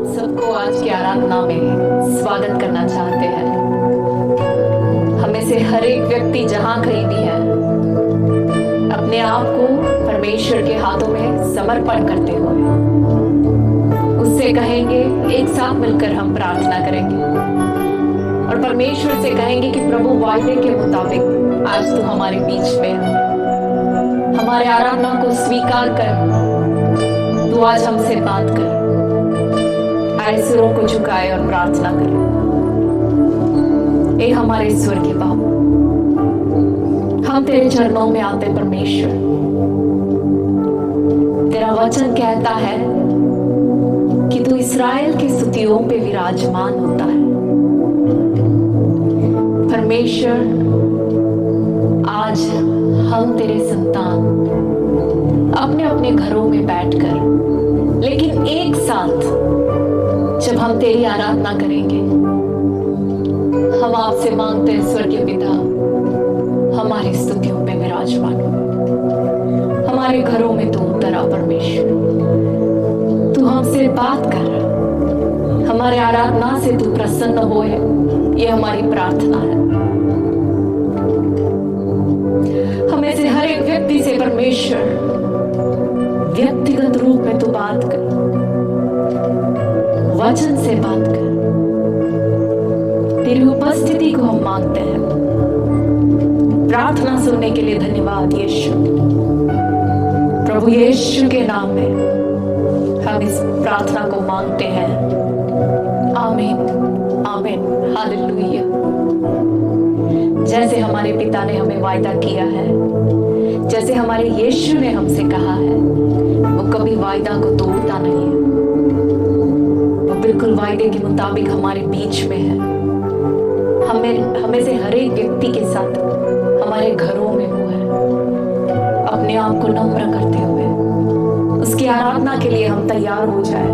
सबको आज की आराधना में स्वागत करना चाहते हैं। हमें से हर एक व्यक्ति जहां कहीं भी है, अपने आप को परमेश्वर के हाथों में समर्पण करते हुए उससे कहेंगे, एक साथ मिलकर हम प्रार्थना करेंगे और परमेश्वर से कहेंगे कि प्रभु वायदे के मुताबिक आज तू हमारे बीच में है। हमारे आराधना को स्वीकार कर, तू आज हमसे बात कर। आए सिरों को झुकाए और प्रार्थना करें। ए हमारे स्वर्गीय बाप, हम तेरे चरणों में आते परमेश्वर। तेरा वचन कहता है कि तू इस्राएल की स्तुतियों पे विराजमान होता है। परमेश्वर, आज हम तेरे संतान अपने अपने घरों में बैठकर, लेकिन एक साथ जब हम तेरी आराधना करेंगे, हम आपसे मांगते हैं स्वर्गीय पिता, हमारी स्तुतियों पे विराजमान हो। हमारे घरों में तू उतर आ परमेश्वर, तू हमसे बात कर। हमारे आराधना से तू प्रसन्न होए, ये हमारी प्रार्थना है। हमें से हर एक व्यक्ति से परमेश्वर व्यक्तिगत रूप में तू बात कर, वचन से बात कर। तेरी उपस्थिति को हम मांगते हैं। प्रार्थना सुनने के लिए धन्यवाद यीशु। प्रभु यीशु के नाम में हम इस प्रार्थना को मांगते हैं। आमीन, आमीन, हालेलुया। जैसे हमारे पिता ने हमें वायदा किया है, जैसे हमारे यीशु ने हमसे कहा है, वो कभी वायदा को तोड़ता नहीं है। बिल्कुल वायदे के मुताबिक हमारे बीच में है। हमें से हर एक व्यक्ति के साथ हमारे घरों में वो है। अपने आप को नम्र करते हुए उसकी आराधना के लिए हम तैयार हो जाए,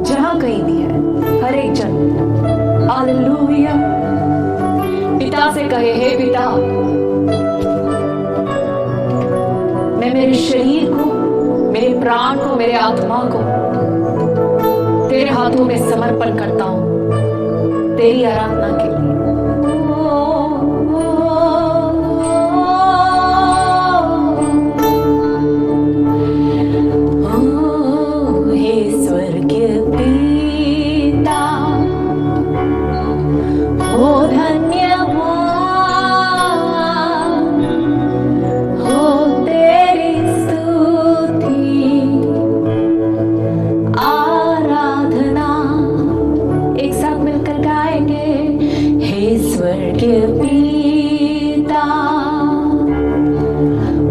जहां कहीं भी है हर एक जन। हालेलुया। पिता से कहे, हे पिता, मैं मेरे शरीर को, मेरे प्राण को, मेरे आत्मा को तेरे हाथों में समर्पण करता हूं, तेरी आराधना के लिए। हे स्वर्गीय पिता, स्वर्गीय पिता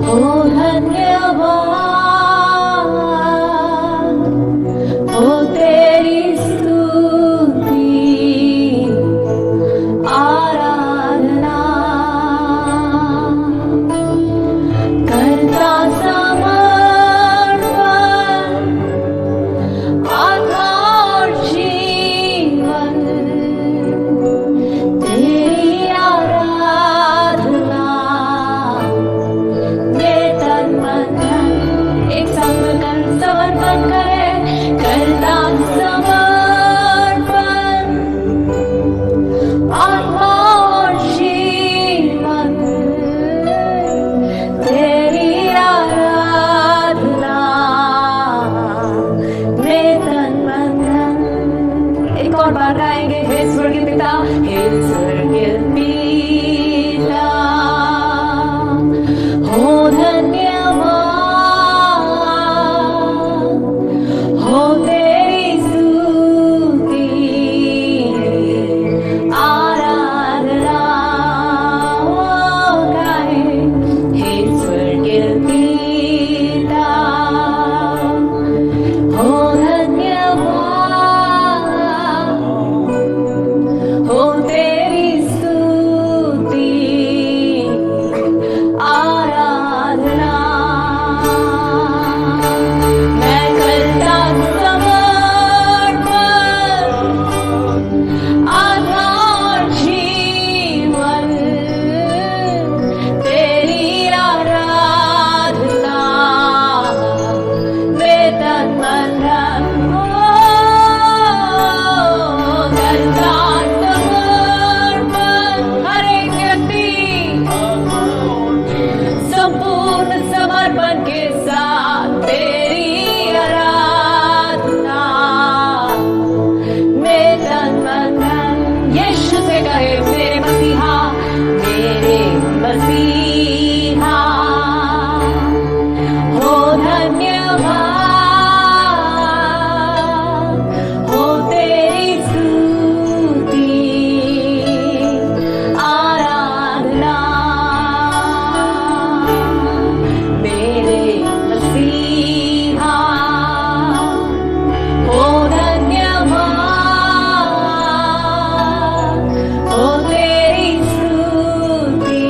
हो धन्यवाद हो तेरी स्तुति आराधना करता समर्पण आत्मा और जीवन तेरी आराधना में तन मन धन एक संग कर समर्पण करे करता समर्पण आत्मा और जीवन तेरी आराधना में तन मन धन एक और बार गाएंगे हे स्वर्गीय पिता हे स्वर्गीय पिता हो धन्यवाद हो तेरी स्तुति आराधना ओ गाए हे स्वर्गीय पिता हो धन्यवाद हो तेरी स्तुति आराधना मैं करता समर्पण आत्मा और जीवन तेरी आराधना में तन मन धन करता समर्पण हर एक व्यक्ति संपूर्ण समर्पण के साथ तेरी आराधना में तन मन धन यीशु से कहे मेरे मसीहा हो धन्यवाद हो तेरी स्तुति आराधना मेरे मसीहा हो धन्यवाद हो तेरी स्तुति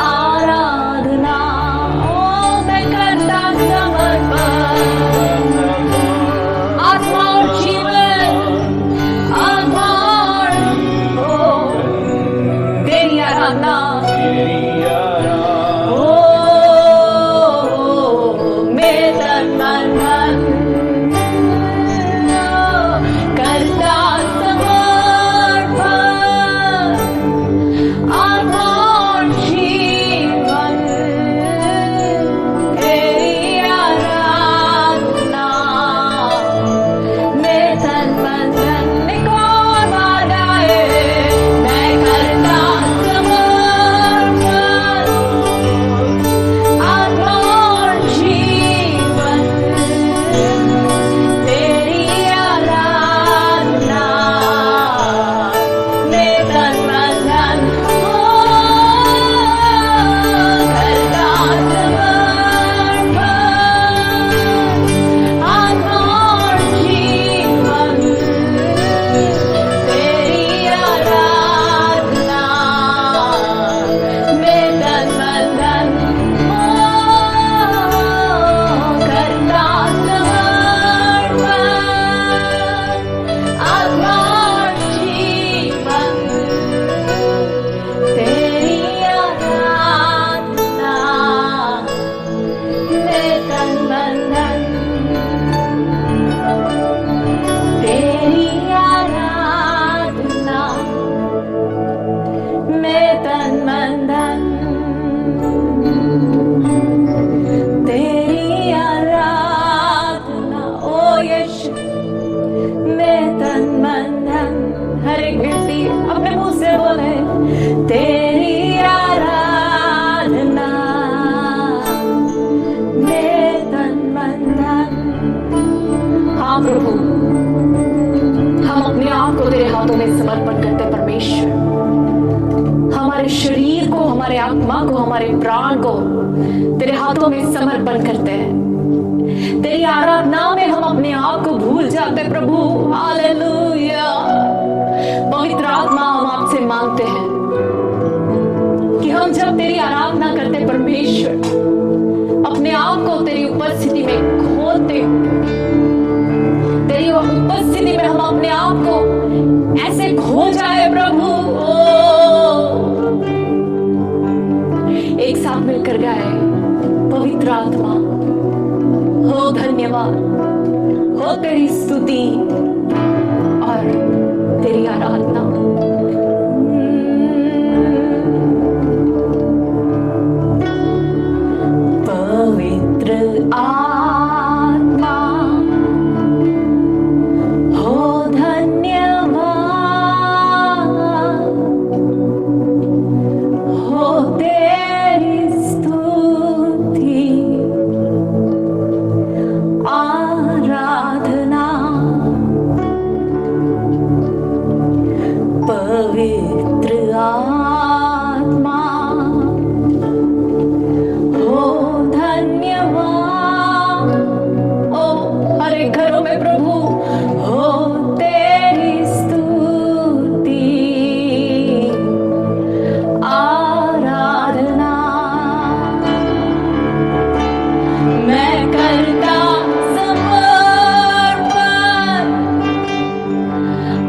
आराधना ओ मैं करता समर्पण आत्मा और जीवन आत्मा और ओ तेरी आराधना ओ मेरे तन मन धन करता समर्पण आत्मा और जीवन तेरी आराधना में तन मन धन एक और बार गाए मैं करता समर्पण आत्मा और जीवन तेरी आराधना में तन मन धन करता समर्पण आत्मा और जीवन तेरी आराधना में तन मन धन करता समर्पण आत्मा और जीवन तेरी आराधना में तन मन धन तेरी आराधना में तन मन धन तेरी आराधना ओ यीशु में तन मन धन हर एक व्यक्ति अपने मुंह से बोले तेरी आराधना में तन मन धन हाँ प्रभु हम अपने आप को तेरे हाथों में समर्पण करते परमेश्वर हमारे प्राण को तेरे हाथों में समर्पण करते हैं। तेरी आराधना में हम अपने आप को भूल जाते प्रभु। हालेलुया। पवित्र आत्मा, हम आपसे मांगते हैं कि हम जब तेरी आराधना करते परमेश्वर, अपने आप को तेरी उपस्थिति में खोते, तेरी उपस्थिति में हम अपने आप को ऐसे खो जाए प्रभु। एक साथ मिलकर गाए, पवित्र आत्मा हो धन्यवाद, हो तेरी स्तुति और तेरी आराधना। पवित्र आत्मा हो धन्यवाद, हो तेरी स्तुति आराधना। पवित्र आत्मा हो धन्यवाद। ओ हर एक घरों में प्रभु हो तेरी स्तुति आराधना। मैं करता समर्पण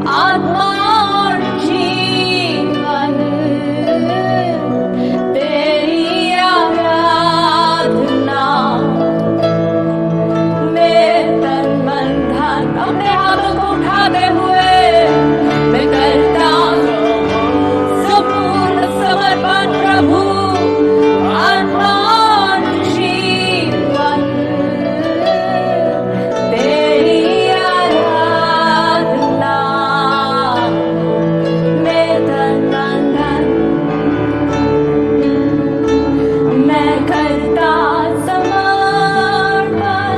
आत्मा और जीवन, तेरी आराधना में तन मन धन। अपने हाथों को उठाते हुए मैं करता संपूर्ण समर्पण प्रभु, आत्मा और जीवन, तेरी आराधना में तन मन धन। मैं करता समर्पण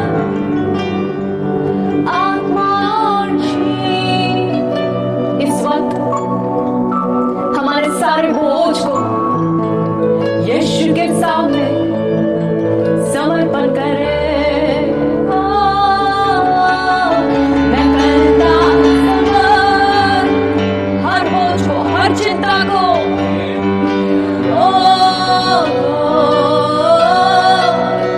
आत्मा और जीवन। इस वक्त हमारे सारे बोझ को यीशु के सामने समर्पण करें। मैं करता समर्पण हर बोझ को, हर चिंता को।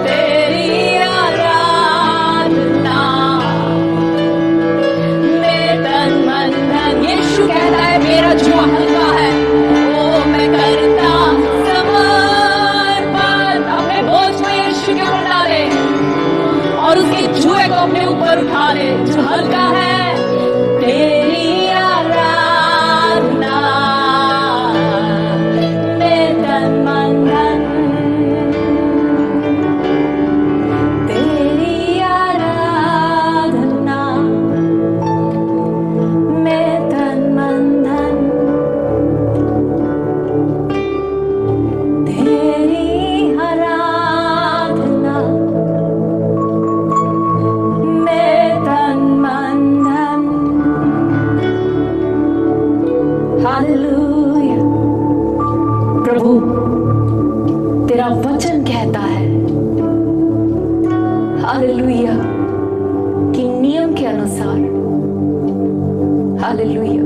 तेरी आराधना में तन मन धन। यीशु कहता है मेरा जो हल्का है, ओ मैं करता समर्पण। अपने बोझ को यीशु के ऊपर डाले और उसके जुए को अपने ऊपर उठा ले जो हल्का है। तेरी आराधना में तन मन धन, तेरी आराधना में तन मन धन, तेरी आराधना में तन मन धन। हालेलुया। प्रभु तेरा वचन कहता है, हालेलुया, कि नियम के अनुसार, हालेलुया,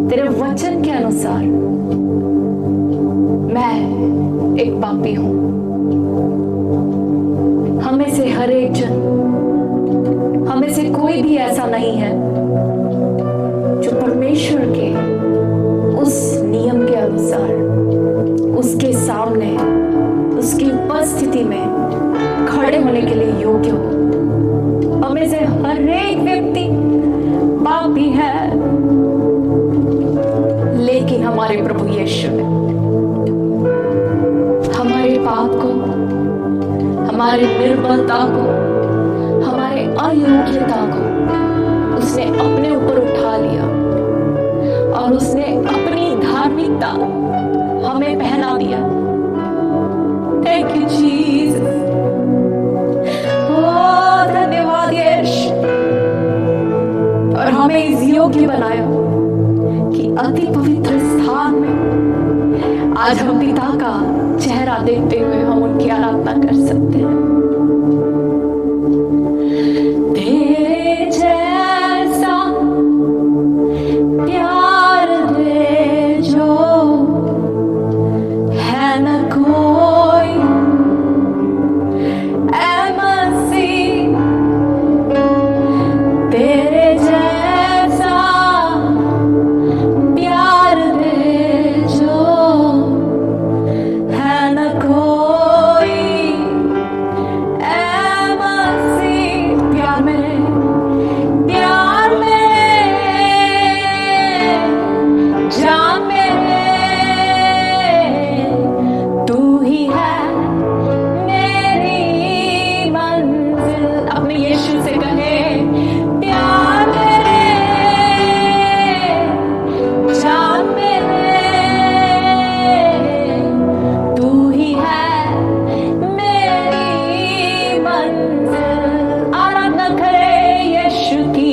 तेरे वचन के अनुसार मैं एक पापी हूं। हमें से हर एक जन, हमें से कोई भी ऐसा नहीं है जो परमेश्वर के उस नियम के अनुसार उसके सामने, उसकी उपस्थिति में खड़े होने के लिए योग्य हो। हमें से हर एक व्यक्ति पापी है, लेकिन हमारे प्रभु यीशु ने हमारे पाप को, हमारे निर्बलता को, हमारे अयोग्यता को उसने अपने ऊपर उठा लिया और उसने अपनी धार्मिकता हमें पहना दिया। Thank you Jesus. धन्यवाद यीशु। और हमें इस योग्य बनाया कि अति पवित्र स्थान में आज हम पिता का चेहरा देखते हुए हम उनकी आराधना कर सकते हैं। तेरे जैसा प्यार दे जो है न कोई, ऐ मसीह तेरे जैसा प्यार दे जो है न कोई, ऐ मसीह प्यार में जान मेरे तू ही है मेरी मंजिल। अपने यीशु से कहे प्यार मेरे जान मेरे तू ही है मेरी मंजिल। आराधना करे यीशु की,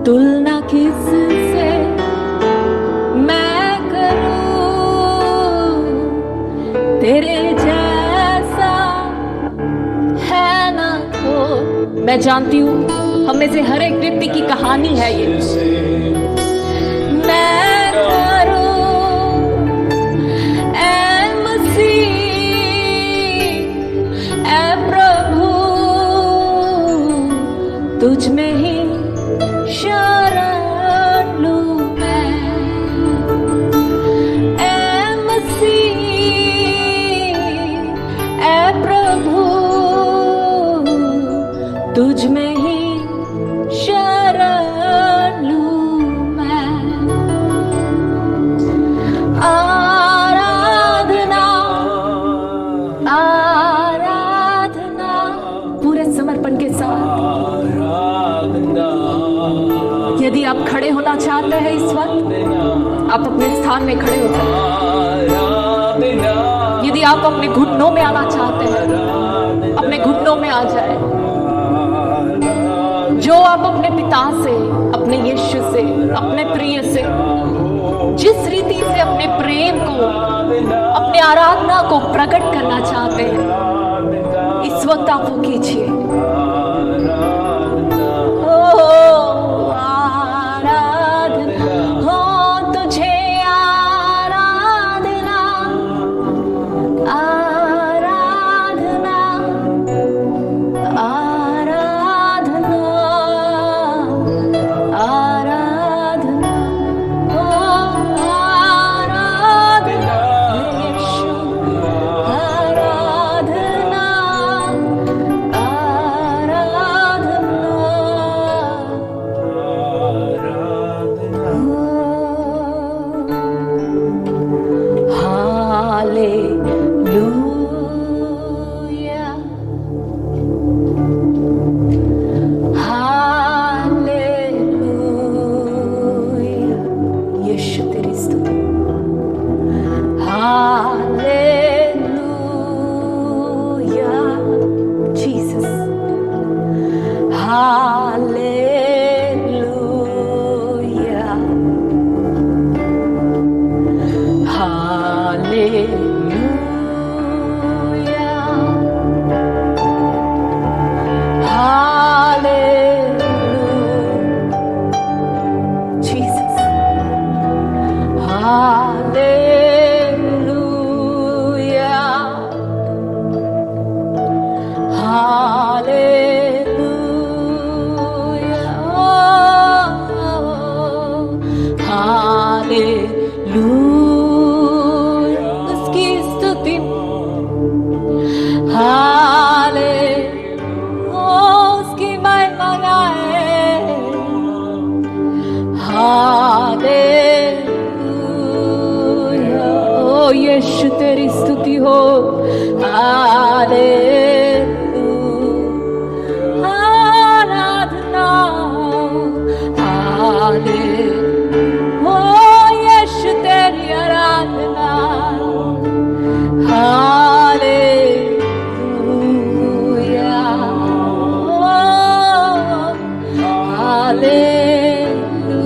तुलना किससे मैं करूं, तेरे जैसा है ना कोई। मैं जानती हूँ हम में से हर एक व्यक्ति की कहानी है ये। मैं करूं ऐ मसीह, ऐ प्रभु तुझ में ही शरण लूं मैं, ऐ मसीह, ऐ प्रभु तुझ में ही शरण लूं मैं। आराधना आराधना पूरे समर्पण के साथ। यदि आप खड़े होना चाहते हैं इस वक्त, आप अपने स्थान में खड़े हो सकते हैं। यदि आप अपने घुटनों में आना चाहते हैं, अपने घुटनों में आ जाए। जो आप अपने पिता से, अपने यीशु से, अपने प्रिय से जिस रीति से अपने प्रेम को, अपने आराधना को प्रकट करना चाहते हैं, इस वक्त आप वो कीजिए। आराधना हो तुझे, आराधना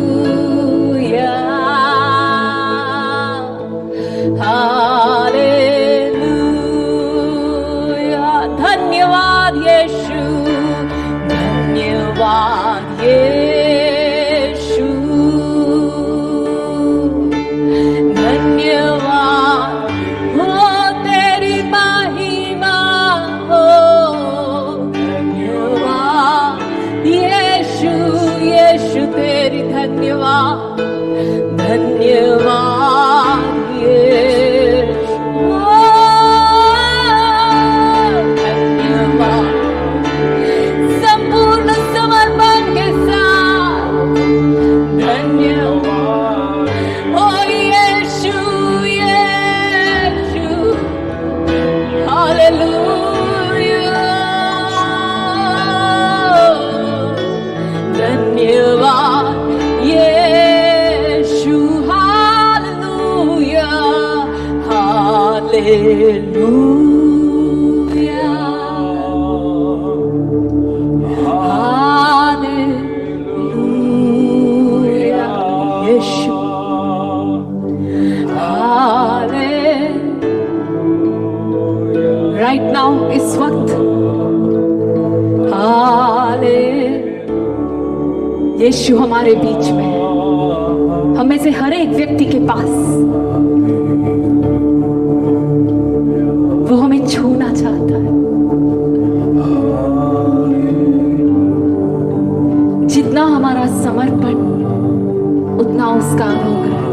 हालेलुया धन्यवाद यीशु धन्यवाद यीशु धन्यवाद हो तेरी महिमा हो धन्यवाद यीशु यीशु तेरी धन्यवाद धन्यवाद यीशु धन्यवाद संपूर्ण समर्पण के साथ धन्यवाद ओ यीशु यीशु हालेलुया धन्यवाद यीशु हालेलुया हालेलुया हालेलुया यीशु राइट नाउ इस वक्त हाले यीशु हमारे बीच में है। हमें से हर एक व्यक्ति के पास वो हमें छूना चाहता है। जितना हमारा समर्पण उतना उसका अनुग्रह,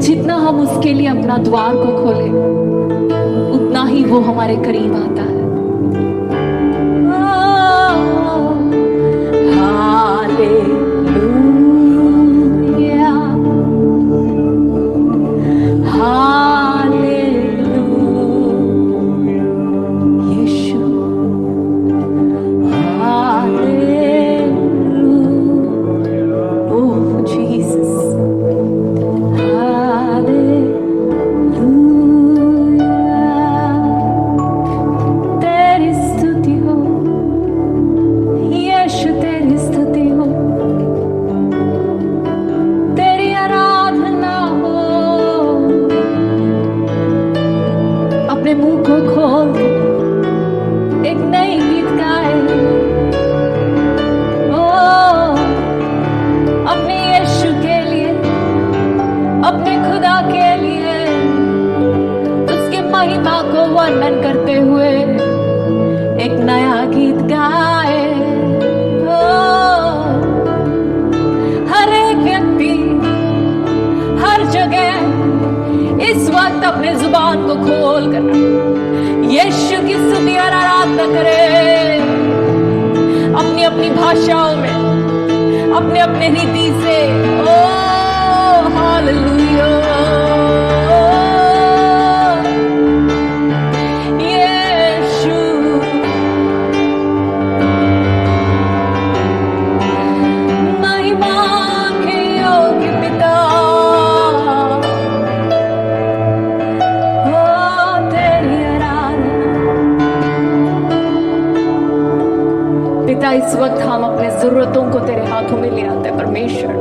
जितना हम उसके लिए अपना द्वार को खोले उतना ही वो हमारे करीब आता है। हालेलुया हालेलुया यीशु हालेलुया ओह जीसस हालेलुया तेरी स्तुति हो यीशु तेरी स्तुति हो तेरी आराधना हो। अपने मुंह को खोल दे एक नई गीत गाए ओ अपने यीशु के लिए अपने खुदा के लिए उसके महिमा को वर्णन करते हुए एक नया गीत गाए। हर एक व्यक्ति हर जगह इस वक्त अपने जुबान को खोल कर यीशु की स्तुति और आराधना करे अपनी अपनी भाषाओं में अपने अपने रीति से। ओ हालेलुया यीशु महिमा के योग्य पिता हो तेरी आराधना। पिता इस वक्त हम अपने जरूरतों को तेरे हाथों में ले आते हैं परमेश्वर।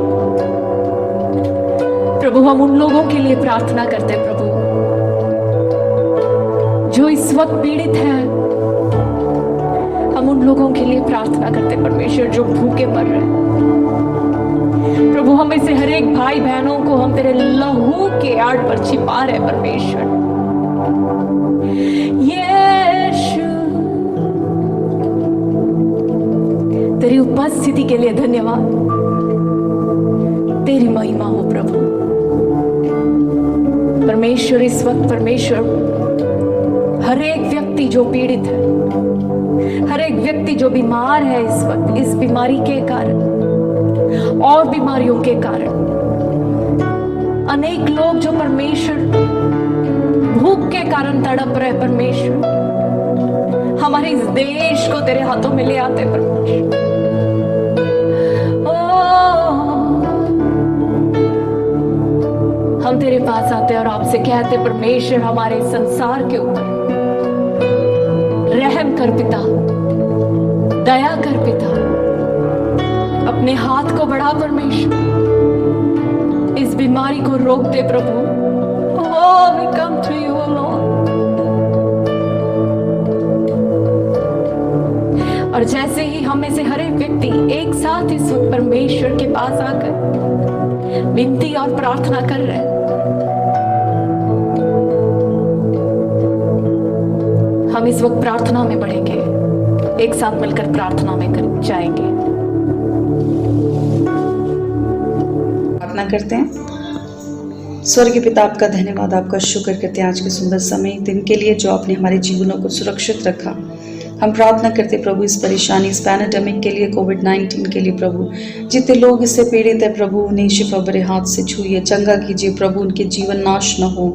प्रभु हम उन लोगों के लिए प्रार्थना करते हैं प्रभु जो इस वक्त पीड़ित हैं। हम उन लोगों के लिए प्रार्थना करते हैं परमेश्वर जो भूखे मर रहे हैं। प्रभु हमें से हर एक भाई बहनों को हम तेरे लहू के आड़ पर छिपा रहे परमेश्वर। यीशु तेरी उपस्थिति के लिए धन्यवाद। तेरी महिमा हो प्रभु। परमेश्वर इस वक्त परमेश्वर हर एक व्यक्ति जो पीड़ित है, हर एक व्यक्ति जो बीमार है इस वक्त इस बीमारी के कारण और बीमारियों के कारण, अनेक लोग जो परमेश्वर भूख के कारण तड़प रहे परमेश्वर, हमारे इस देश को तेरे हाथों में ले आते परमेश्वर। हम तेरे पास आते और आपसे कहते परमेश्वर हमारे संसार के ऊपर रहम कर पिता, दया कर पिता। अपने हाथ को बढ़ा परमेश्वर, इस बीमारी को रोक दे प्रभु। Oh, we come to you, Lord. और जैसे ही हम में से हर एक व्यक्ति एक साथ इस वक्त परमेश्वर के पास आकर विनती और प्रार्थना कर रहे हैं, हम इस वक्त प्रार्थना में बढ़ेंगे, एक साथ मिलकर प्रार्थना में जाएंगे। प्रार्थना करते हैं। स्वर्गीय पिता, आपका धन्यवाद, आपका शुक्र करते हैं आज के सुंदर समय दिन के लिए जो आपने हमारे जीवनों को सुरक्षित रखा। हम प्रार्थना करते प्रभु इस परेशानी, इस पैंडेमिक के लिए, कोविड-19 के लिए प्रभु, जितने लोग इससे पीड़ित है प्रभु, उन्हें शिफा भरे हाथ से छूइए, चंगा कीजिए प्रभु, उनके जीवन नाश न हो।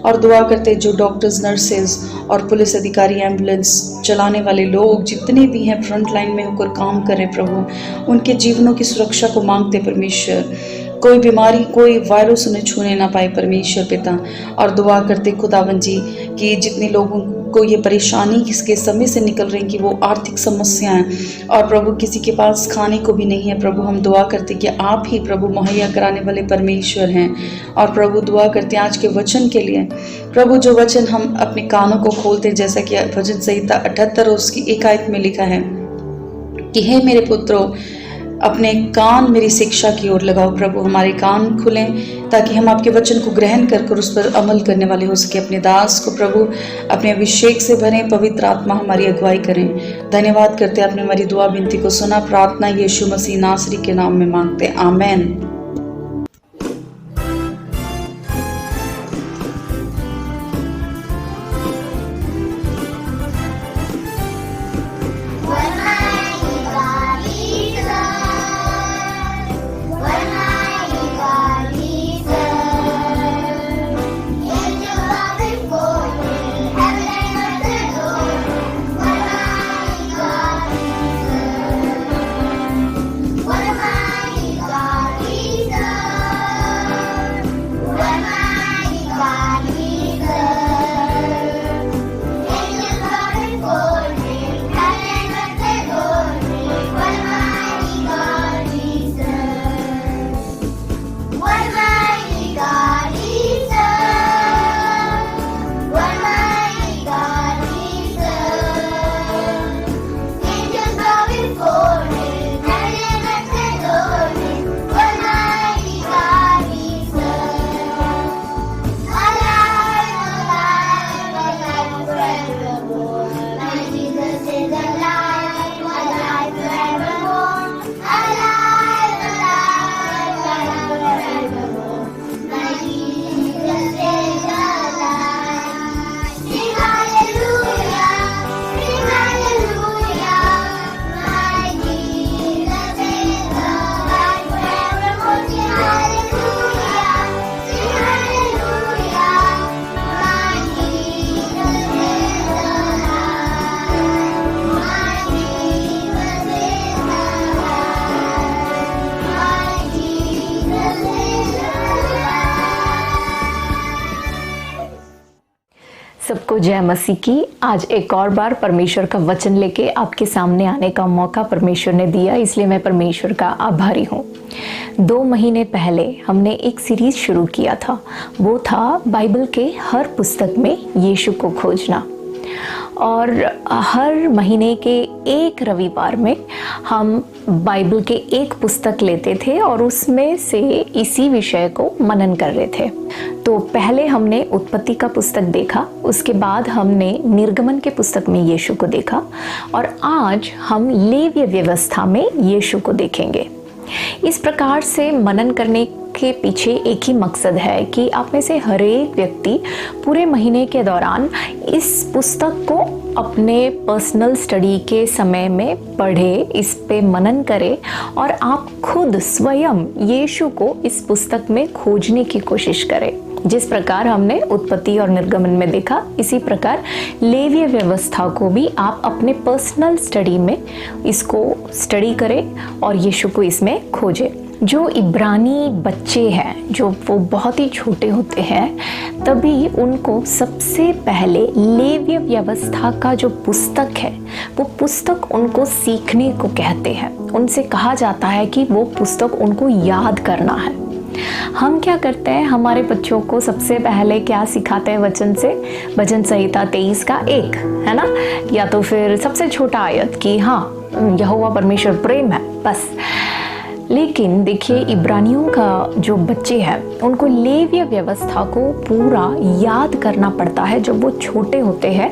और दुआ करते जो डॉक्टर्स, नर्सेज और पुलिस अधिकारी, एम्बुलेंस चलाने वाले लोग जितने भी हैं फ्रंट लाइन में होकर काम करें प्रभु, उनके जीवनों की सुरक्षा को मांगते परमेश्वर, कोई बीमारी, कोई वायरस उन्हें छूने ना पाए परमेश्वर पिता। और दुआ करते खुदावन जी कि जितने लोगों को ये परेशानी किसके समय से निकल रही कि वो आर्थिक समस्याएं और प्रभु किसी के पास खाने को भी नहीं है प्रभु, हम दुआ करते कि आप ही प्रभु मुहैया कराने वाले परमेश्वर हैं। और प्रभु दुआ करते आज के वचन के लिए प्रभु, जो वचन हम अपने कानों को खोलते, जैसा कि भजन संहिता 78 उसकी 1 आयत में लिखा है कि हे मेरे पुत्रों, अपने कान मेरी शिक्षा की ओर लगाओ प्रभु। हमारे कान खुलें ताकि हम आपके वचन को ग्रहण कर उस पर अमल करने वाले हो सके। अपने दास को प्रभु अपने अभिषेक से भरें, पवित्र आत्मा हमारी अगुवाई करें। धन्यवाद करते अपने हमारी दुआ विनती को सुना। प्रार्थना यीशु मसीह नासरी के नाम में मांगते, आमेन। सबको जय मसीह की। आज एक और बार परमेश्वर का वचन लेके आपके सामने आने का मौका परमेश्वर ने दिया, इसलिए मैं परमेश्वर का आभारी हूँ। 2 महीने पहले हमने एक सीरीज शुरू किया था, वो था बाइबल के हर पुस्तक में यीशु को खोजना। और हर महीने के एक रविवार में हम बाइबल के एक पुस्तक लेते थे और उसमें से इसी विषय को मनन कर रहे थे। तो पहले हमने उत्पत्ति का पुस्तक देखा, उसके बाद हमने निर्गमन के पुस्तक में यीशु को देखा और आज हम लेवीय व्यवस्था में यीशु को देखेंगे। इस प्रकार से मनन करने के पीछे एक ही मकसद है कि आप में से हर एक व्यक्ति पूरे महीने के दौरान इस पुस्तक को अपने पर्सनल स्टडी के समय में पढ़े, इस पे मनन करे और आप खुद स्वयं यीशु को इस पुस्तक में खोजने की कोशिश करें। जिस प्रकार हमने उत्पत्ति और निर्गमन में देखा, इसी प्रकार लेवीय व्यवस्था को भी आप अपने पर्सनल स्टडी में इसको स्टडी करें और यीशु को इसमें खोजें। जो इब्रानी बच्चे हैं, जो वो बहुत ही छोटे होते हैं, तभी उनको सबसे पहले लेवीय व्यवस्था का जो पुस्तक है, वो पुस्तक उनको सीखने को कहते हैं। उनसे कहा जाता है कि वो पुस्तक उनको याद करना है। हम क्या करते हैं, हमारे बच्चों को सबसे पहले क्या सिखाते हैं वचन से? भजन संहिता 23 का 1, है ना, या तो फिर सबसे छोटा आयत कि हाँ, यहोवा परमेश्वर प्रेम है, बस। लेकिन देखिए, इब्रानियों का जो बच्चे हैं, उनको लेवीय व्यवस्था को पूरा याद करना पड़ता है जब वो छोटे होते हैं,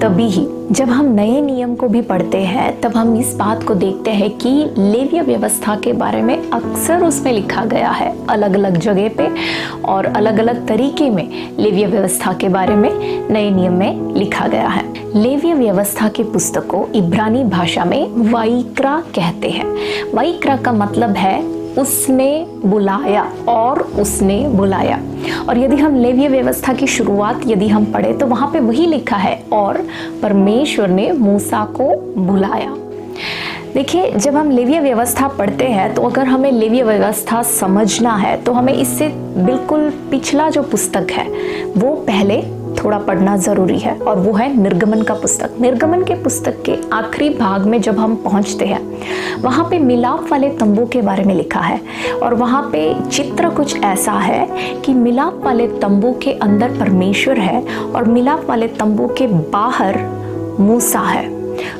तभी ही। जब हम नए नियम को भी पढ़ते हैं तब हम इस बात को देखते हैं कि लेवीय व्यवस्था के बारे में अक्सर उसमें लिखा गया है, अलग अलग जगह पे और अलग अलग तरीके में लेवीय व्यवस्था के बारे में नए नियम में लिखा गया है। लेवीय व्यवस्था की पुस्तक को इब्रानी भाषा में वाइक्रा कहते हैं। वाइक्रा का मतलब है उसने बुलाया और उसने बुलाया। और यदि हम लेवीय व्यवस्था की शुरुआत यदि हम पढ़े तो वहां पे वही लिखा है, और परमेश्वर ने मूसा को बुलाया। देखिए, जब हम लेवीय व्यवस्था पढ़ते हैं तो अगर हमें लेवीय व्यवस्था समझना है तो हमें इससे बिल्कुल पिछला जो पुस्तक है वो पहले थोड़ा पढ़ना ज़रूरी है, और वो है निर्गमन का पुस्तक। निर्गमन के पुस्तक के आखिरी भाग में जब हम पहुंचते हैं, वहाँ पे मिलाप वाले तंबू के बारे में लिखा है, और वहाँ पे चित्र कुछ ऐसा है कि मिलाप वाले तंबू के अंदर परमेश्वर है और मिलाप वाले तंबू के बाहर मूसा है।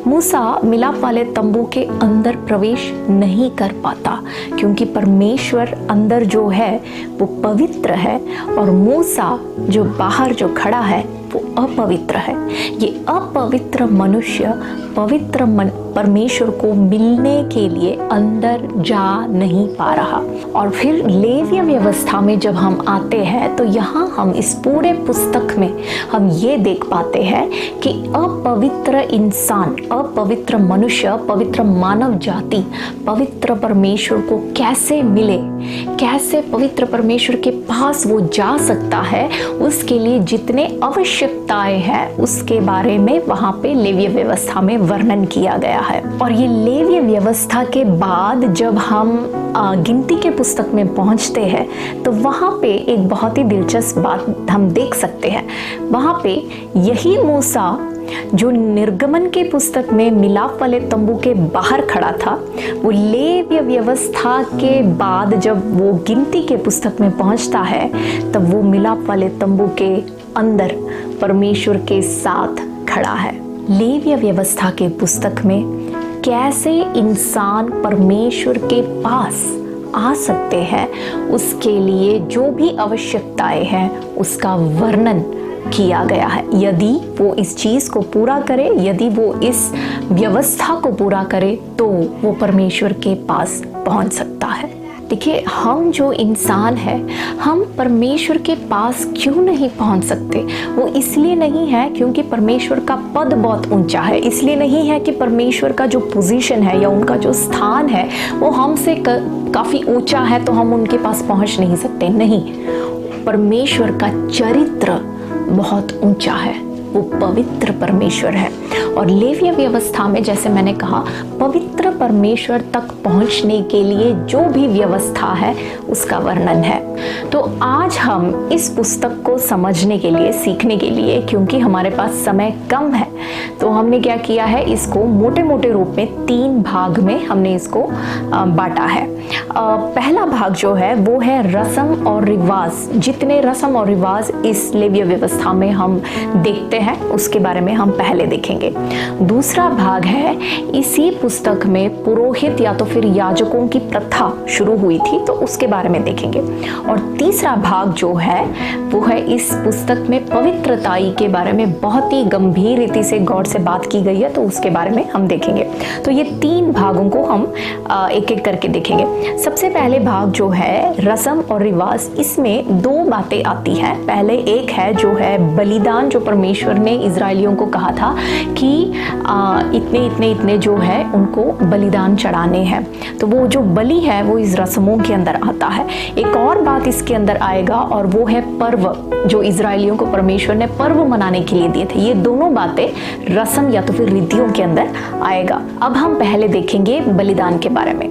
मूसा मिलाप वाले तंबू के अंदर प्रवेश नहीं कर पाता, क्योंकि परमेश्वर अंदर जो है वो पवित्र है, और मूसा जो बाहर जो खड़ा है वो अपवित्र है। ये अपवित्र मनुष्य पवित्र परमेश्वर को मिलने के लिए अंदर जा नहीं पा रहा। और फिर लेवीय व्यवस्था में जब हम आते हैं तो यहाँ हम इस पूरे पुस्तक में हम ये देख पाते हैं कि अपवित्र इंसान, अपवित्र मनुष्य, पवित्र मानव जाति पवित्र परमेश्वर को कैसे मिले, कैसे पवित्र परमेश्वर के पास वो जा सकता है, उसके लिए जितने आवश्यकताएं हैं उसके बारे में वहाँ पे लेवीय व्यवस्था में वर्णन किया गया है। और ये लेवीय व्यवस्था के बाद जब हम गिनती के पुस्तक में पहुँचते हैं तो वहाँ पे एक बहुत ही दिलचस्प बात हम देख सकते हैं। वहाँ पे यही मूसा जो निर्गमन के पुस्तक में मिलाप वाले तंबू के बाहर खड़ा था, वो लेवीय व्यवस्था के बाद जब वो गिनती के पुस्तक में पहुंचता है तब वो मिलाप वाले तंबू के अंदर परमेश्वर के साथ खड़ा है। लेवीय व्यवस्था के पुस्तक में कैसे इंसान परमेश्वर के पास आ सकते हैं, उसके लिए जो भी आवश्यकताएं हैं उसका वर्णन किया गया है। यदि वो इस चीज़ को पूरा करे, यदि वो इस व्यवस्था को पूरा करे, तो वो परमेश्वर के पास पहुंच सकता है। देखिए, हम जो इंसान है, हम परमेश्वर के पास क्यों नहीं पहुंच सकते? वो इसलिए नहीं है क्योंकि परमेश्वर का पद बहुत ऊंचा है, इसलिए नहीं है कि परमेश्वर का जो पोजीशन है या उनका जो स्थान है वो हमसे काफ़ी ऊंचा है तो हम उनके पास पहुंच नहीं सकते। नहीं, परमेश्वर का चरित्र बहुत ऊंचा है, वो पवित्र परमेश्वर है। और लेवीय व्यवस्था में जैसे मैंने कहा, पवित्र परमेश्वर तक पहुंचने के लिए जो भी व्यवस्था है उसका वर्णन है। तो आज हम इस पुस्तक को समझने के लिए, सीखने के लिए, क्योंकि हमारे पास समय कम है, तो हमने क्या किया है, इसको मोटे मोटे रूप में 3 भाग में हमने इसको बांटा है। पहला भाग जो है वो है रस्म और रिवाज। जितने रस्म और रिवाज इस लेवीय व्यवस्था में हम देखते हैं उसके बारे में हम पहले देखेंगे। दूसरा भाग है, इसी पुस्तक में पुरोहित या तो फिर याजकों की प्रथा शुरू हुई थी तो उसके बारे में देखेंगे। और तीसरा भाग जो है वो है इस पुस्तक में पवित्रताई के बारे में बहुत ही गंभीर रीति से गॉड से बात की गई है, तो उसके बारे में हम देखेंगे। तो ये 3 भागों को हम एक एक करके देखेंगे। सबसे पहले भाग जो है रस्म और रिवाज, इसमें 2 बातें आती हैं। पहले एक है जो है बलिदान जो परमेश्वर परमेश्वर ने इजरायलियों को कहा था कि इतने इतने इतने जो है उनको बलिदान चढ़ाने हैं। तो वो जो बलि है वो इस रस्मों के अंदर आता है। एक और बात इसके अंदर आएगा और वो है पर्व, जो इजरायलियों को परमेश्वर ने पर्व मनाने के लिए दिए थे। ये दोनों बातें रस्म या तो फिर रीतियों के अंदर आएगा। अब हम पहले देखेंगे बलिदान के बारे में।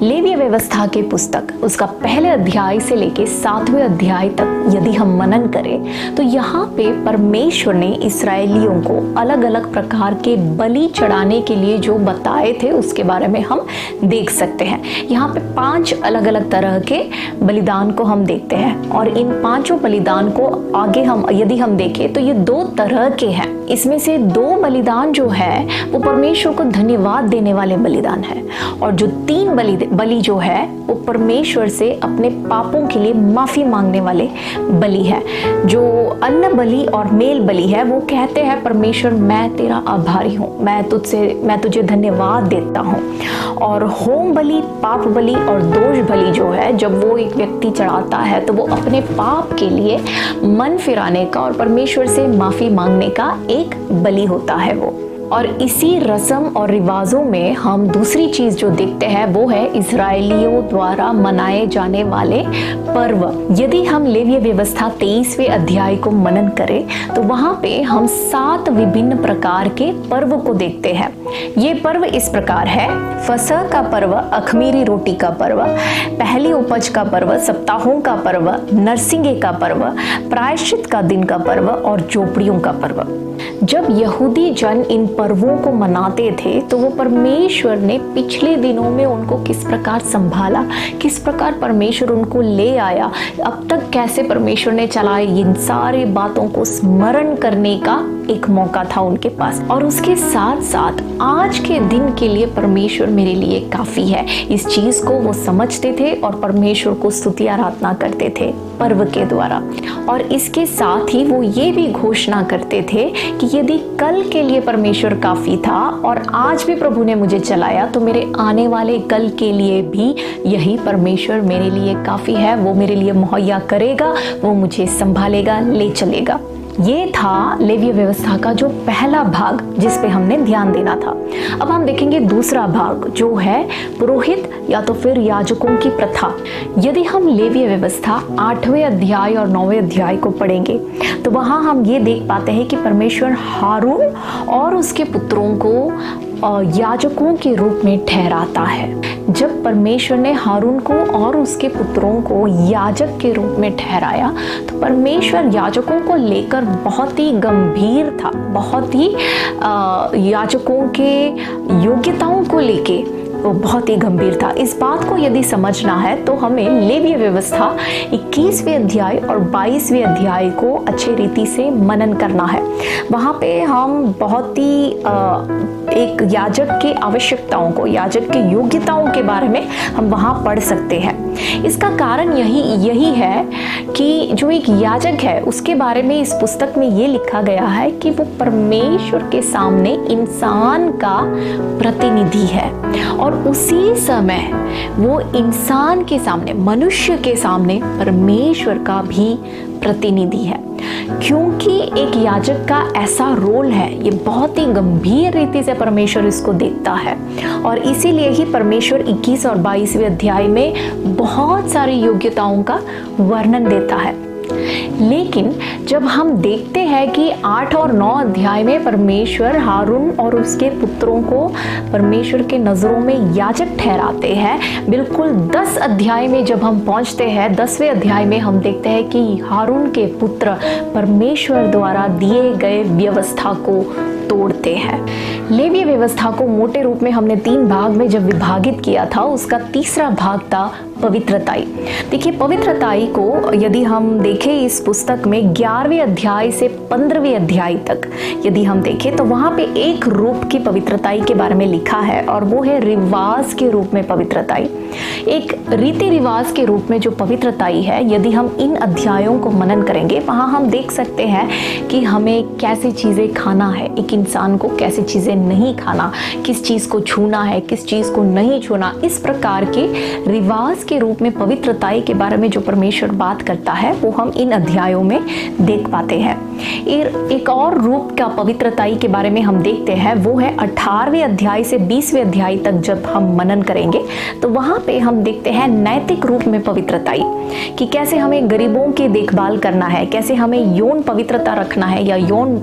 लेवीय व्यवस्था के पुस्तक उसका पहले अध्याय से लेके 7वें अध्याय तक यदि हम मनन करें तो यहाँ पे परमेश्वर ने इस्राएलियों को अलग अलग प्रकार के बलि चढ़ाने के लिए जो बताए थे उसके बारे में हम देख सकते हैं। यहाँ पे 5 अलग अलग तरह के बलिदान को हम देखते हैं और इन 5 बलिदान को आगे हम यदि हम देखें तो ये 2 तरह के हैं। इसमें से 2 बलिदान जो है वो परमेश्वर को धन्यवाद देने वाले बलिदान है और जो 3 बलि जो है वो परमेश्वर से अपने पापों के लिए माफी मांगने वाले बलि है। जो अन्न बलि और मेल बलि है वो कहते हैं परमेश्वर मैं तेरा आभारी हूँ, मैं तुझे धन्यवाद देता हूँ। और होम बलि, पाप बलि और दोष बलि जो है जब वो एक व्यक्ति चढ़ाता है तो वो अपने पाप के लिए मन फिराने का और परमेश्वर से माफी मांगने का एक बलि होता है वो। और इसी रस्म और रिवाजों में हम दूसरी चीज जो देखते हैं वो है इजरायलियों द्वारा मनाए जाने वाले पर्व। यदि हम लेवीय व्यवस्था 23वें अध्याय को मनन करें तो वहां पे हम 7 विभिन्न प्रकार के पर्व को देखते हैं। ये पर्व इस प्रकार है: फसह का पर्व, अखमीरी रोटी का पर्व, पहली उपज का पर्व, सप्ताहों का पर्व, नरसिंगे का पर्व, प्रायश्चित का दिन का पर्व और झोपड़ियों का पर्व। जब यहूदी जन इन पर्वों को मनाते थे तो वो परमेश्वर ने पिछले दिनों में उनको किस प्रकार संभाला, किस प्रकार परमेश्वर उनको ले आया, अब तक कैसे परमेश्वर ने चलाए, इन सारे बातों को स्मरण करने का एक मौका था उनके पास। और उसके साथ साथ आज के दिन के लिए परमेश्वर मेरे लिए काफी है, इस चीज को वो समझते थे और परमेश्वर को स्तुति आराधना करते थे पर्व के द्वारा। और इसके साथ ही वो ये भी घोषणा करते थे कि यदि कल के लिए परमेश्वर काफी था और आज भी प्रभु ने मुझे चलाया तो मेरे आने वाले कल के लिए भी यही परमेश्वर मेरे लिए काफी है, वो मेरे लिए मुहैया करेगा, वो मुझे संभालेगा, ले चलेगा। ये था लेवीय व्यवस्था का जो पहला भाग जिस पे हमने ध्यान देना था। अब हम देखेंगे दूसरा भाग जो है पुरोहित या तो फिर याजकों की प्रथा। यदि हम लेवीय व्यवस्था 8वें अध्याय और 9वें अध्याय को पढ़ेंगे तो वहां हम ये देख पाते हैं कि परमेश्वर हारून और उसके पुत्रों को याजकों के रूप में ठहराता है। जब परमेश्वर ने हारून को और उसके पुत्रों को याजक के रूप में ठहराया तो परमेश्वर याजकों को लेकर बहुत ही गंभीर था, बहुत ही याजकों के योग्यताओं को लेके वो बहुत ही गंभीर था। इस बात को यदि समझना है तो हमें लेवीय व्यवस्था 21वें अध्याय और 22वें अध्याय को अच्छे रीति से मनन करना है। वहाँ पे हम बहुत ही एक याजक की आवश्यकताओं को, याजक की योग्यताओं के बारे में हम वहाँ पढ़ सकते हैं। इसका कारण यही है कि जो एक याजक है उसके बारे में इस पुस्तक में ये लिखा गया है कि वो परमेश्वर के सामने इंसान का प्रतिनिधि है और उसी समय वो इंसान के सामने, मनुष्य के सामने परमेश्वर का भी प्रतिनिधि है। क्योंकि एक याजक का ऐसा रोल है, ये बहुत ही गंभीर रीति से परमेश्वर इसको देखता है और इसीलिए ही परमेश्वर 21 और 22वें अध्याय में बहुत सारी योग्यताओं का वर्णन देता है। लेकिन जब हम देखते हैं कि 8 और 9 अध्याय में परमेश्वर हारून और उसके पुत्रों को परमेश्वर के नजरों में याजक ठहराते हैं, बिल्कुल 10 अध्याय में जब हम पहुंचते हैं, 10वें अध्याय में हम देखते हैं कि हारून के पुत्र परमेश्वर द्वारा दिए गए व्यवस्था को तोड़ते हैं। लेवीय व्यवस्था को मोटे रूप में हमने 3 भाग में जब विभागित किया था, उसका तीसरा भाग था पवित्रताई। देखिए, पवित्रताई को यदि हम देखें इस पुस्तक में 11वें अध्याय से 15वें अध्याय तक यदि हम देखें तो वहां पे एक रूप की पवित्रताई के बारे में लिखा है और वो है रिवाज के रूप में पवित्रताई। एक रीति रिवाज के रूप में जो पवित्रताई है, यदि हम इन अध्यायों को मनन करेंगे, वहाँ हम देख सकते हैं कि हमें कैसी चीज़ें खाना है, एक इंसान को कैसी चीज़ें नहीं खाना, किस चीज़ को छूना है, किस चीज़ को नहीं छूना। इस प्रकार के रिवाज के रूप में पवित्रताई के बारे में जो परमेश्वर बात करता है वो हम इन अध्यायों में देख पाते हैं। एक और रूप का पवित्रताई के बारे में हम देखते हैं, वो है 18वें अध्याय से 20वें अध्याय तक जब हम मनन करेंगे तो वहाँ पे हम देखते हैं नैतिक रूप में पवित्रताई, कि कैसे हमें गरीबों की देखभाल करना है, कैसे हमें यौन पवित्रता रखना है या यौन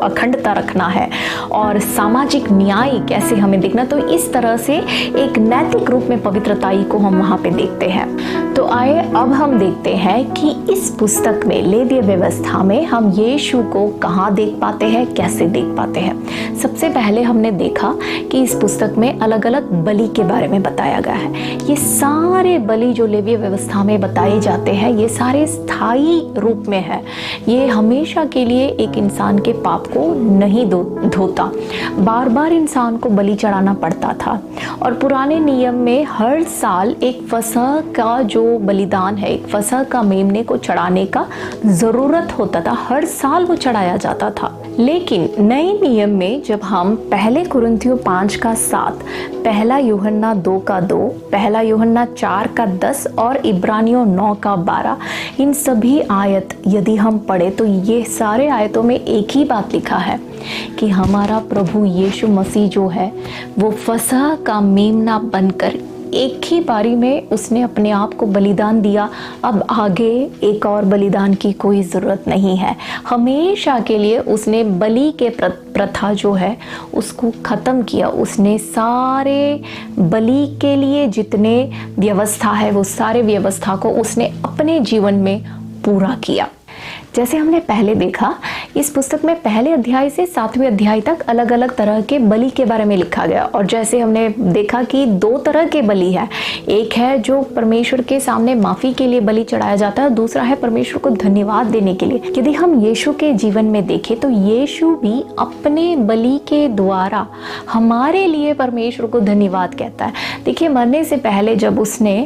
अखंडता रखना है, और सामाजिक न्याय कैसे हमें देखना। तो इस तरह से एक नैतिक रूप में पवित्रताई को हम वहाँ पे देखते हैं। तो आइए अब हम देखते हैं कि इस पुस्तक में, लेवीय व्यवस्था में, हम यीशु को कहाँ देख पाते हैं, कैसे देख पाते हैं। सबसे पहले हमने देखा कि इस पुस्तक में अलग अलग बलि के बारे में बताया गया है। ये सारे बलि जो लेवीय व्यवस्था में बताए जाते हैं, ये सारे स्थायी रूप में है। ये हमेशा के लिए एक इंसान के पाप को नहीं धोता, बार बार इंसान को बलि चढ़ाना पड़ता था। और पुराने नियम में हर साल एक फसह का जो बलिदान है, एक फसह का मेमने को चढ़ाने का ज़रूरत होता था, हर साल वो चढ़ाया जाता था। लेकिन नए नियम में जब हम पहले कुरिन्थियों 5:7, पहला यूहन्ना 2:2, पहला यूहन्ना 4:10 और इब्रानियों 9:12, इन सभी आयत यदि हम पढ़े तो ये सारे आयतों में एक ही बात लिखा है कि हमारा प्रभु यीशु मसीह जो है वो फसह का मेमना बनकर एक ही बारी में उसने अपने आप को बलिदान दिया। अब आगे एक और बलिदान की कोई ज़रूरत नहीं है। हमेशा के लिए उसने बलि के प्रथा जो है उसको ख़त्म किया। उसने सारे बलि के लिए जितने व्यवस्था है वो सारे व्यवस्था को उसने अपने जीवन में पूरा किया। जैसे हमने पहले देखा, इस पुस्तक में पहले अध्याय से 7वें अध्याय तक अलग अलग तरह के बलि के बारे में लिखा गया। और जैसे हमने देखा कि 2 तरह के बलि है, एक है जो परमेश्वर के सामने माफ़ी के लिए बलि चढ़ाया जाता है, दूसरा है परमेश्वर को धन्यवाद देने के लिए। यदि हम यीशु के जीवन में देखें तो यीशु भी अपने बलि के द्वारा हमारे लिए परमेश्वर को धन्यवाद कहता है। देखिए, मरने से पहले जब उसने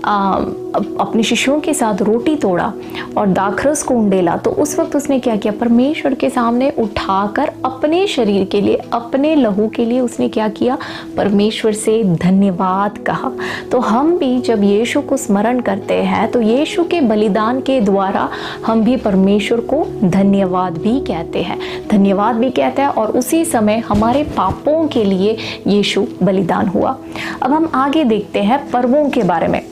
अपने शिष्यों के साथ रोटी तोड़ा और दाखरस को उंडेला, तो उस वक्त उसने क्या किया, परमेश्वर के सामने उठाकर अपने शरीर के लिए, अपने लहू के लिए उसने क्या किया, परमेश्वर से धन्यवाद कहा। तो हम भी जब यीशु को स्मरण करते हैं तो यीशु के बलिदान के द्वारा हम भी परमेश्वर को धन्यवाद भी कहते हैं, और उसी समय हमारे पापों के लिए यीशु बलिदान हुआ। अब हम आगे देखते हैं पर्वों के बारे में।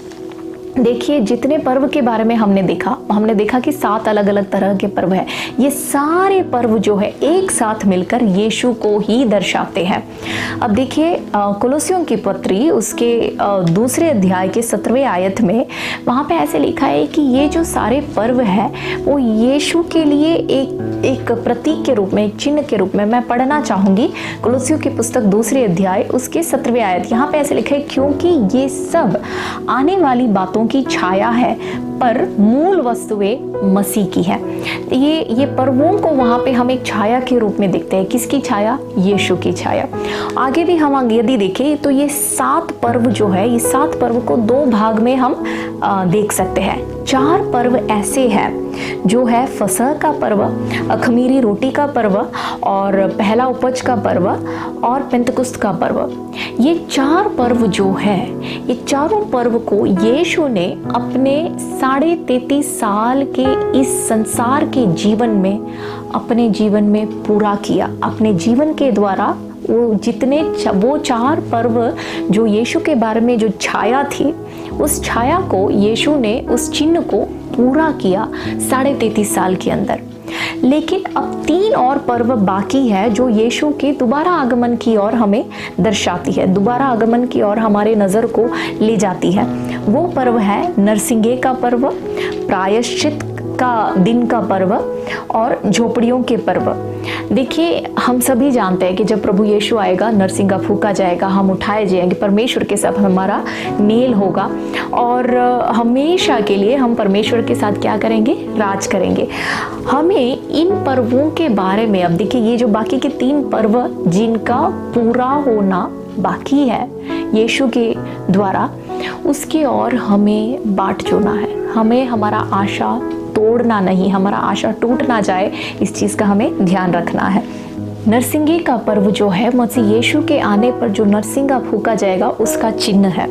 देखिए, जितने पर्व के बारे में हमने देखा कि 7 अलग अलग तरह के पर्व हैं। ये सारे पर्व जो है एक साथ मिलकर यीशु को ही दर्शाते हैं। अब देखिए, कुलुस्सियों की पत्री उसके 2 अध्याय के 17वें आयत में वहाँ पे ऐसे लिखा है कि ये जो सारे पर्व है वो यीशु के लिए एक प्रतीक के रूप में, एक चिन्ह के रूप में मैं पढ़ना चाहूँगी। कुलुस्सियों की पुस्तक 2 अध्याय उसके 17वें आयत, यहाँ पे ऐसे लिखा है, क्योंकि ये सब आने वाली बातों की छाया है पर मूल वस्तुएं मसीह की है। ये पर्वों को वहाँ पे हम एक छाया के रूप में देखते हैं। किसकी छाया? यीशु की छाया। आगे भी हम यदि देखें तो ये 7 पर्व जो है, ये 7 पर्व को 2 भाग में हम देख सकते हैं। 4 पर्व ऐसे हैं जो है फसह का पर्व, अखमीरी रोटी का पर्व, और पहला उपज का पर्व, और पेंतकुस्त का पर्व। ये 4 पर्व जो है, ये चारों पर्व को यीशु ने अपने 33.5 साल के इस संसार के जीवन में, अपने जीवन में पूरा किया। अपने जीवन के द्वारा वो 4 पर्व जो यीशु के बारे में जो छाया थी, उस छाया को यीशु ने, उस चिन्ह को पूरा किया 33.5 साल के अंदर। लेकिन अब 3 और पर्व बाकी है जो यीशु के दोबारा आगमन की ओर हमें दर्शाती है, दोबारा आगमन की ओर हमारे नज़र को ले जाती है। वो पर्व है नरसिंगे का पर्व, प्रायश्चित का दिन का पर्व, और झोपड़ियों के पर्व। देखिए, हम सभी जानते हैं कि जब प्रभु यीशु आएगा, नरसिंगा फूका जाएगा, हम उठाए जाएंगे, परमेश्वर के साथ हमारा मेल होगा, और हमेशा के लिए हम परमेश्वर के साथ क्या करेंगे? राज करेंगे। हमें इन पर्वों के बारे में, अब देखिए, ये जो बाकी के 3 पर्व जिनका पूरा होना बाकी है, यीशु के द्वारा, उसके और हमें बाट जोना है। हमें हमारा आशा तोड़ना नहीं, हमारा आशा टूट ना जाए, इस चीज़ का हमें ध्यान रखना है। नरसिंगे का पर्व जो है, मसीह यीशु के आने पर जो नरसिंगा फूका जाएगा उसका चिन्ह है।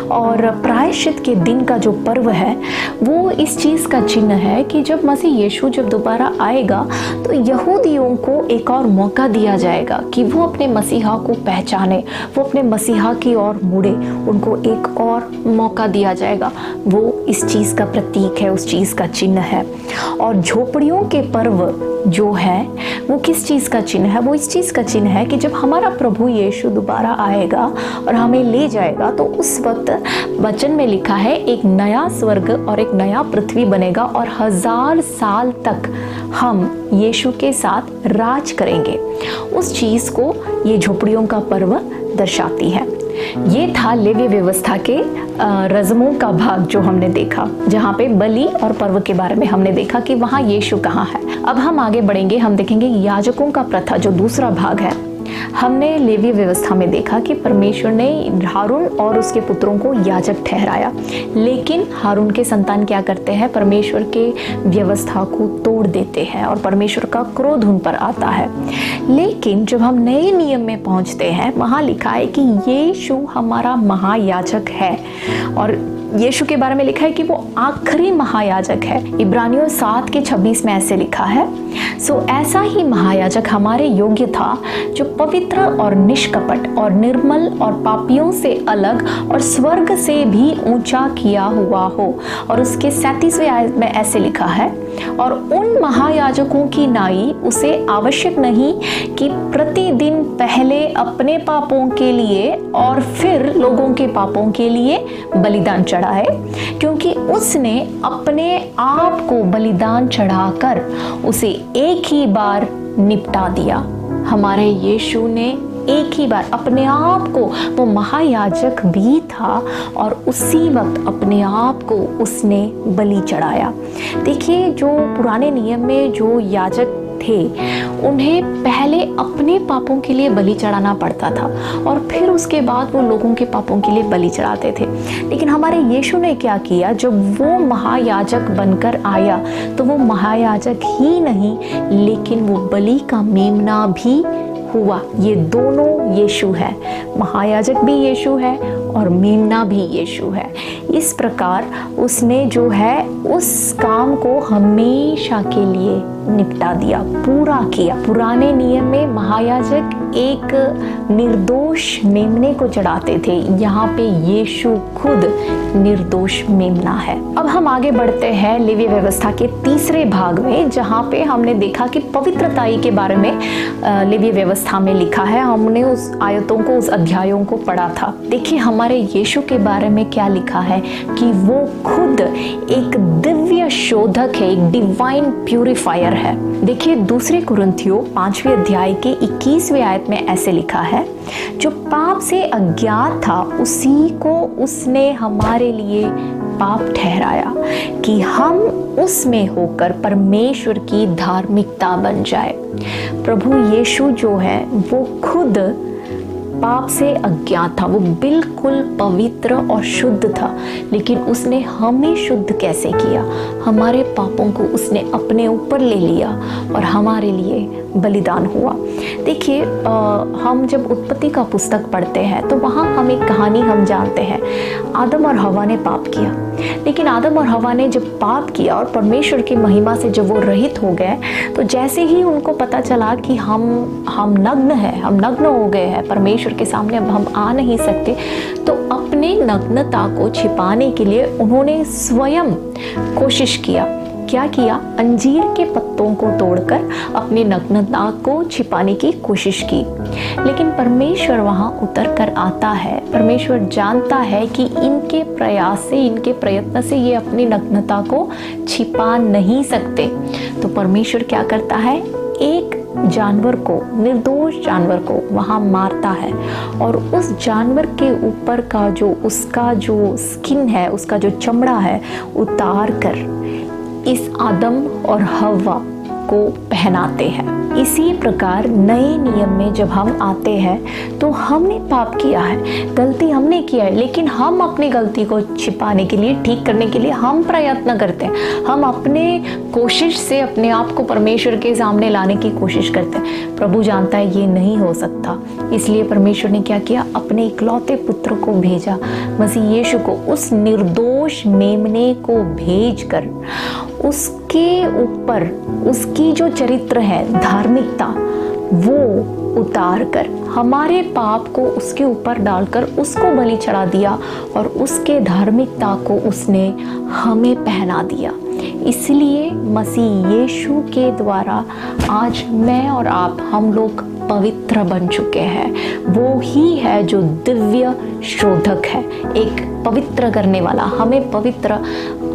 और प्रायश्चित के दिन का जो पर्व है वो इस चीज़ का चिन्ह है कि जब मसीह यीशु जब दोबारा आएगा तो यहूदियों को एक और मौका दिया जाएगा कि वो अपने मसीहा को पहचाने, वो अपने मसीहा की ओर मुड़े, उनको एक और मौका दिया जाएगा। वो इस चीज़ का प्रतीक है, उस चीज़ का चिन्ह है। और झोपड़ियों के पर्व जो है वो किस चीज़ का चिन्ह है? वो इस चीज़ का चिन्ह है कि जब हमारा प्रभु यीशु दोबारा आएगा और हमें ले जाएगा तो उस वक्त वचन में लिखा है एक नया स्वर्ग और एक नया पृथ्वी बनेगा और 1000 साल तक हम यीशु के साथ राज करेंगे। उस चीज़ को ये झोपड़ियों का पर्व दर्शाती है। ये था लेवी व्यवस्था के रज़मों का भाग जो हमने देखा, जहाँ पे बलि और पर्व के बारे में हमने देखा कि वहाँ यीशु कहाँ है। अब हम आगे बढ़ेंगे, हम देखेंगे याजकों का प्रथा जो दूसरा भाग है। हमने लेवी व्यवस्था में देखा कि परमेश्वर ने हारून और उसके पुत्रों को याजक ठहराया, लेकिन हारून के संतान क्या करते हैं? परमेश्वर के व्यवस्था को तोड़ देते हैं और परमेश्वर का क्रोध उन पर आता है। लेकिन जब हम नए नियम में पहुंचते हैं, वहाँ लिखा है कि यीशु हमारा महायाजक है और यीशु के बारे में लिखा है कि वो आखिरी महायाजक है। इब्रानियों 7:26 में ऐसे लिखा है, सो ऐसा ही महायाजक हमारे योग्य था जो पवित्र और निष्कपट और निर्मल और पापियों से अलग और स्वर्ग से भी ऊंचा किया हुआ हो। और उसके 37वें आयत में ऐसे लिखा है, और उन महायाजकों की नाई उसे आवश्यक नहीं कि प्रतिदिन पहले अपने पापों के लिए और फिर लोगों के पापों के लिए बलिदान चढ़ाए, क्योंकि उसने अपने आप को बलिदान चढ़ाकर उसे एक ही बार निपटा दिया। हमारे यीशु ने एक ही बार अपने आप को, वो महायाजक भी था और उसी वक्त अपने आप को उसने बलि चढ़ाया। देखिए, जो पुराने नियम में जो याजक थे, उन्हें पहले अपने पापों के लिए बलि चढ़ाना पड़ता था और फिर उसके बाद वो लोगों के पापों के लिए बलि चढ़ाते थे। लेकिन हमारे यीशु ने क्या किया? जब वो महायाजक बनकर आया तो वो महायाजक ही नहीं, लेकिन वो बलि का मेमना भी हुआ। ये दोनों यीशु है, महायाजक भी यीशु है और मेमना भी यीशु है। इस प्रकार उसने जो है उस काम को हमेशा के लिए निपटा दिया, पूरा किया। पुराने नियम में महायाजक एक निर्दोष मेमने को चढ़ाते थे, यहाँ पे यीशु खुद निर्दोष मेमना है। अब हम आगे बढ़ते हैं लेवी व्यवस्था के तीसरे भाग में, जहाँ पे हमने देखा कि पवित्रताई के बारे में लेवी व्यवस्था में लिखा है। हमने उस आयतों को, उस अध्यायों को पढ़ा था। देखिए, हमारे यीशु के बारे में क्या लिखा है कि वो खुद एक दिव्य शोधक है, एक डिवाइन प्यूरिफायर है। देखिए, दूसरे कुरिन्थियों 5वें अध्याय के 21वें आयत में ऐसे लिखा है, जो पाप से अज्ञात था उसी को उसने हमारे लिए पाप ठहराया कि हम उसमें होकर परमेश्वर की धार्मिकता बन जाए। प्रभु यीशु जो है वो खुद पाप से अज्ञात था, वो बिल्कुल पवित्र और शुद्ध था, लेकिन उसने हमें शुद्ध कैसे किया? हमारे पापों को उसने अपने ऊपर ले लिया और हमारे लिए बलिदान हुआ। देखिए, हम जब उत्पत्ति का पुस्तक पढ़ते हैं तो वहाँ हम एक कहानी हम जानते हैं। आदम और हवा ने पाप किया, लेकिन आदम और हवा ने जब पाप किया और परमेश्वर की महिमा से जब वो रहित हो गए, तो जैसे ही उनको पता चला कि हम नग्न हैं, हम नग्न हो गए हैं, परमेश्वर के सामने अब हम आ नहीं सकते, तो अपने नग्नता को छिपाने के लिए उन्होंने स्वयं कोशिश किया। क्या किया? अंजीर के पत्तों को तोड़कर अपनी नग्नता को छिपाने की कोशिश की। लेकिन परमेश्वर वहां उतर कर आता है। परमेश्वर जानता है कि इनके प्रयास से, इनके प्रयत्न से ये अपनी नग्नता को छिपा नहीं सकते। तो परमेश्वर क्या करता है? एक जानवर को, निर्दोष जानवर को वहां मारता है और उस जानवर के ऊपर का जो उसका जो स्किन है, उसका जो चमड़ा है, उतार कर इस आदम और हव्वा को पहनाते हैं। इसी प्रकार नए नियम में जब हम आते हैं तो हमने पाप किया है, गलती हमने किया है, लेकिन हम अपनी गलती को छिपाने के लिए, ठीक करने के लिए हम प्रयत्न करते हैं। हम अपने कोशिश से अपने आप को परमेश्वर के सामने लाने की कोशिश करते हैं। प्रभु जानता है ये नहीं हो सकता, इसलिए परमेश्वर ने क्या किया, अपने इकलौते पुत्र को भेजा, मसीह यीशु को, उस निर्दोष मेमने को भेजकर उसके ऊपर उसकी जो चरित्र है, धार्मिकता, वो उतार कर हमारे पाप को उसके ऊपर डालकर उसको बलि चढ़ा दिया और उसके धार्मिकता को उसने हमें पहना दिया। इसलिए मसीह यीशु के द्वारा आज मैं और आप, हम लोग पवित्र बन चुके हैं। वो ही है जो दिव्य शोधक है, एक पवित्र करने वाला, हमें पवित्र,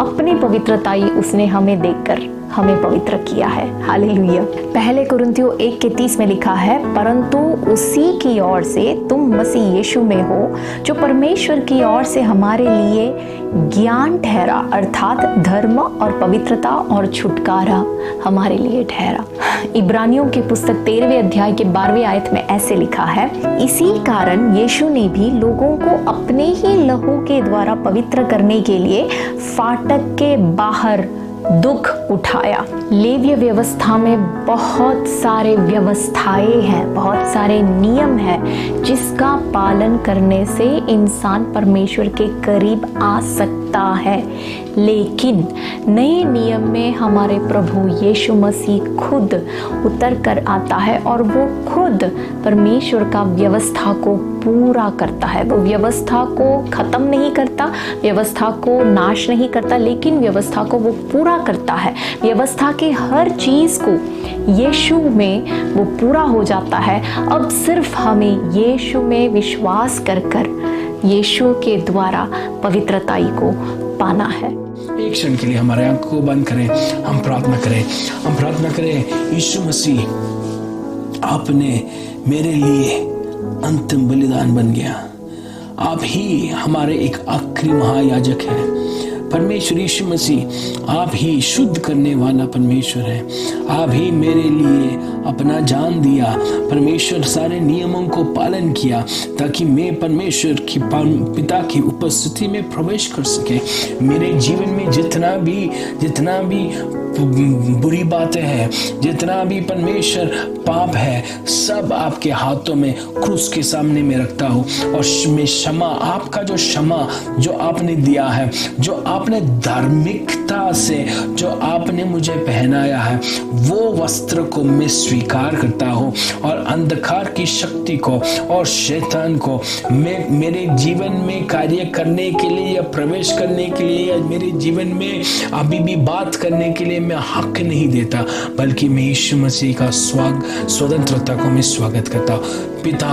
अपनी पवित्रताई उसने हमें देकर हमें पवित्र किया है। हालेलुया। पहले कुरिन्थियों 1:30 में लिखा है, परंतु उसी की ओर से तुम मसीह यीशु में हो, जो परमेश्वर की ओर से हमारे लिए ज्ञान ठहरा, अर्थात धर्म और पवित्रता और छुटकारा हमारे लिए ठहरा। इब्रानियों की पुस्तक 13वें अध्याय के 12वें आयत में ऐसे लिखा है, इसी कारण यीशु ने भी लोगों को अपने ही लहू के द्वारा पवित्र करने के लिए फाटक के बाहर दुख उठाया। लेवीय व्यवस्था में बहुत सारे व्यवस्थाएं हैं, बहुत सारे नियम हैं, जिसका पालन करने से इंसान परमेश्वर के करीब आ सकता है। लेकिन नए नियम में हमारे प्रभु यीशु मसीह खुद उतर कर आता है और वो खुद परमेश्वर का व्यवस्था को पूरा करता है। वो व्यवस्था को खत्म नहीं करता, व्यवस्था को नाश नहीं करता, लेकिन व्यवस्था को वो पूरा करता है। व्यवस्था के हर चीज को यीशु में वो पूरा हो जाता है। अब सिर्फ हमें यीशु में विश्वास कर यीशु के द्वारा पवित्रताई को पाना है। एक क्षण के लिए हमारे आंखों को बंद करें, हम प्रार्थना करें। यीशु मसीह, आपने मेरे लिए अंतिम बलिदान बन गया। आप ही हमारे एक आखिरी महायाजक हैं। परमेश्वर यीशु मसीह, आप ही शुद्ध करने वाला परमेश्वर है। आप ही मेरे लिए अपना जान दिया। परमेश्वर सारे नियमों को पालन किया ताकि मैं परमेश्वर की पिता की उपस्थिति में प्रवेश कर सके। मेरे जीवन में जितना भी बुरी बातें हैं, जितना भी परमेश्वर पाप है, सब आपके हाथों में क्रूस के सामने में रखता हूँ। और मैं क्षमा, आपका जो क्षमा जो आपने दिया है, जो आपने धार्मिकता से जो आपने मुझे पहनाया है, वो वस्त्र को मैं स्वीकार करता हूँ। और अंधकार की शक्ति को और शैतान को मैं मेरे जीवन में कार्य करने के लिए या प्रवेश करने के लिए या मेरे जीवन में अभी भी बात करने के लिए मैं हक नहीं देता, बल्कि मैं यीशु मसीह का स्वतंत्रता को मैं स्वागत करता हूँ। पिता,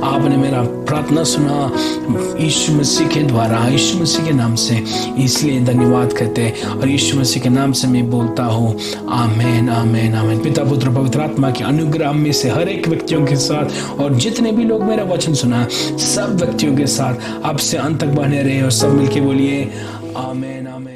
आपने मेरा प्रार्थना सुना यीशु मसीह के द्वारा, यीशु मसीह के नाम से, इसलिए धन्यवाद करते हैं। और यीशु मसीह के नाम से मैं बोलता हूँ, आमीन, आमीन, आमीन। पिता, पुत्र, पवित्र आत्मा के अनुग्रह में से हर एक व्यक्तियों के साथ, और जितने भी लोग मेरा वचन सुना, सब व्यक्तियों के साथ अब से अंत तक बने रहे। और सब मिलके बोलिए आमीन, आमीन।